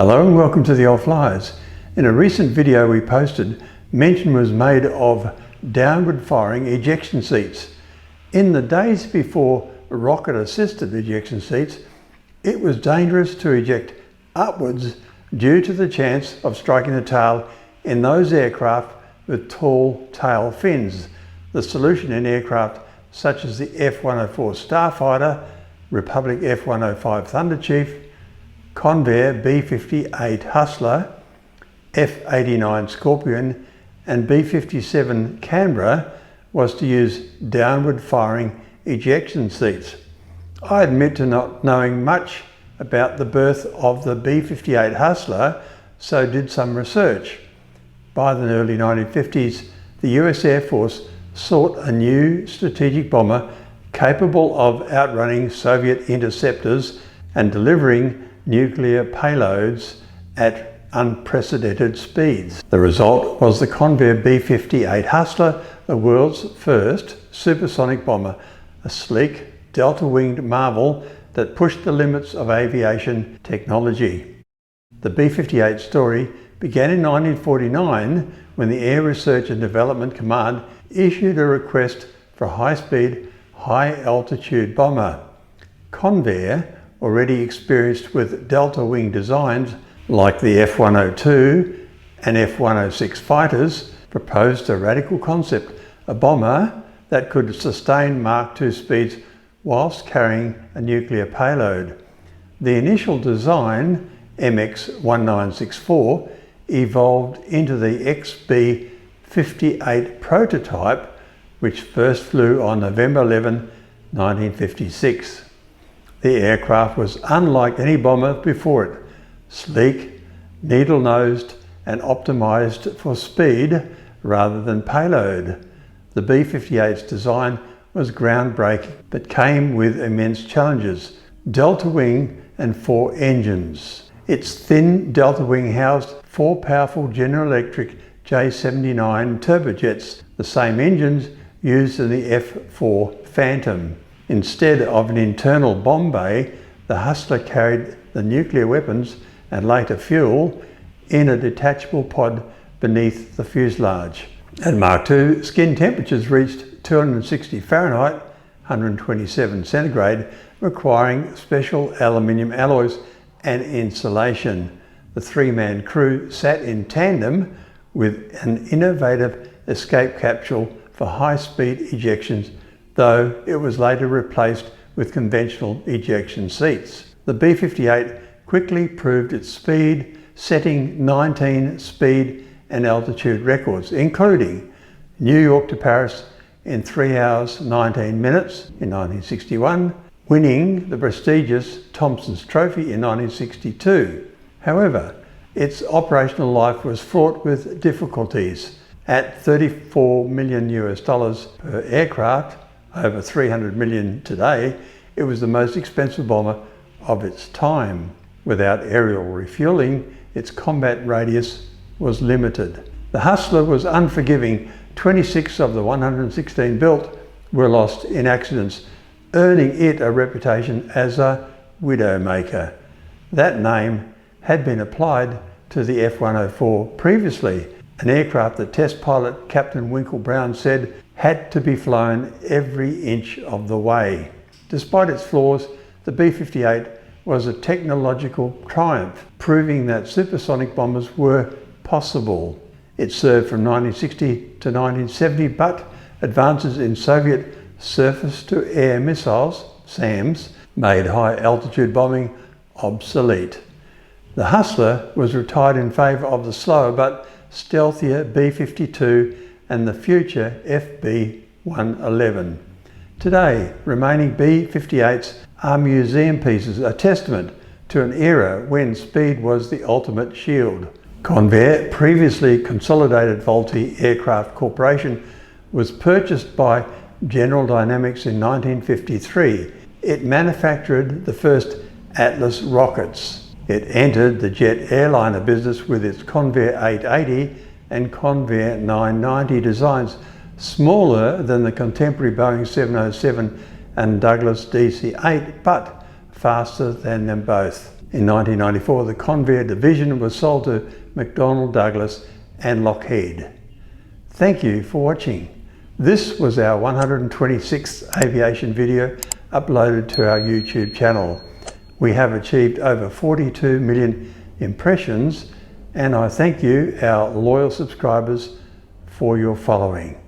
Hello and welcome to the old Fliers. In a recent video we posted, mention was made of downward firing ejection seats. In the days before rocket assisted ejection seats, it was dangerous to eject upwards due to the chance of striking the tail in those aircraft with tall tail fins. The solution in aircraft such as the F-104 Starfighter, Republic F-105 Thunderchief, Convair B-58 Hustler, F-89 Scorpion and B-57 Canberra was to use downward firing ejection seats. I admit to not knowing much about the birth of the B-58 Hustler, so did some research. By the early 1950s, the US Air Force sought a new strategic bomber capable of outrunning Soviet interceptors and delivering nuclear payloads at unprecedented speeds. The result was the Convair B-58 Hustler, the world's first supersonic bomber, a sleek, delta-winged marvel that pushed the limits of aviation technology. The B-58 story began in 1949 when the Air Research and Development Command issued a request for a high-speed, high-altitude bomber. Convair, already experienced with delta-wing designs like the F-102 and F-106 fighters, proposed a radical concept, a bomber that could sustain Mach II speeds whilst carrying a nuclear payload. The initial design, MX-1964, evolved into the XB-58 prototype, which first flew on November 11, 1956. The aircraft was unlike any bomber before it, sleek, needle-nosed and optimized for speed rather than payload. The B-58's design was groundbreaking but came with immense challenges: delta wing and 4 engines. Its thin delta wing housed 4 powerful General Electric J79 turbojets, the same engines used in the F-4 Phantom. Instead of an internal bomb bay, the Hustler carried the nuclear weapons and later fuel in a detachable pod beneath the fuselage. At Mach II, skin temperatures reached 260 Fahrenheit, 127 centigrade, requiring special aluminium alloys and insulation. The 3-man crew sat in tandem with an innovative escape capsule for high-speed ejections, though it was later replaced with conventional ejection seats. The B-58 quickly proved its speed, setting 19 speed and altitude records, including New York to Paris in 3 hours 19 minutes in 1961, winning the prestigious Thompson's Trophy in 1962. However, its operational life was fraught with difficulties. At $34 million per aircraft, over 300 million today, it was the most expensive bomber of its time. Without aerial refueling, its combat radius was limited. The Hustler was unforgiving. 26 of the 116 built were lost in accidents, earning it a reputation as a widowmaker. That name had been applied to the F-104 previously, an aircraft that test pilot Captain Winkle Brown said had to be flown every inch of the way. Despite its flaws, the B-58 was a technological triumph, proving that supersonic bombers were possible. It served from 1960 to 1970, but advances in Soviet surface-to-air missiles, SAMs, made high-altitude bombing obsolete. The Hustler was retired in favour of the slower but stealthier B-52 and the future FB-111. Today, remaining B-58s are museum pieces, a testament to an era when speed was the ultimate shield. Convair, previously Consolidated Vultee Aircraft Corporation, was purchased by General Dynamics in 1953. It manufactured the first Atlas rockets. It entered the jet airliner business with its Convair 880 and Convair 990 designs, smaller than the contemporary Boeing 707 and Douglas DC-8, but faster than them both. In 1994, the Convair division was sold to McDonnell Douglas and Lockheed. Thank you for watching. This was our 126th aviation video uploaded to our YouTube channel. We have achieved over 42 million impressions, and I thank you, our loyal subscribers, for your following.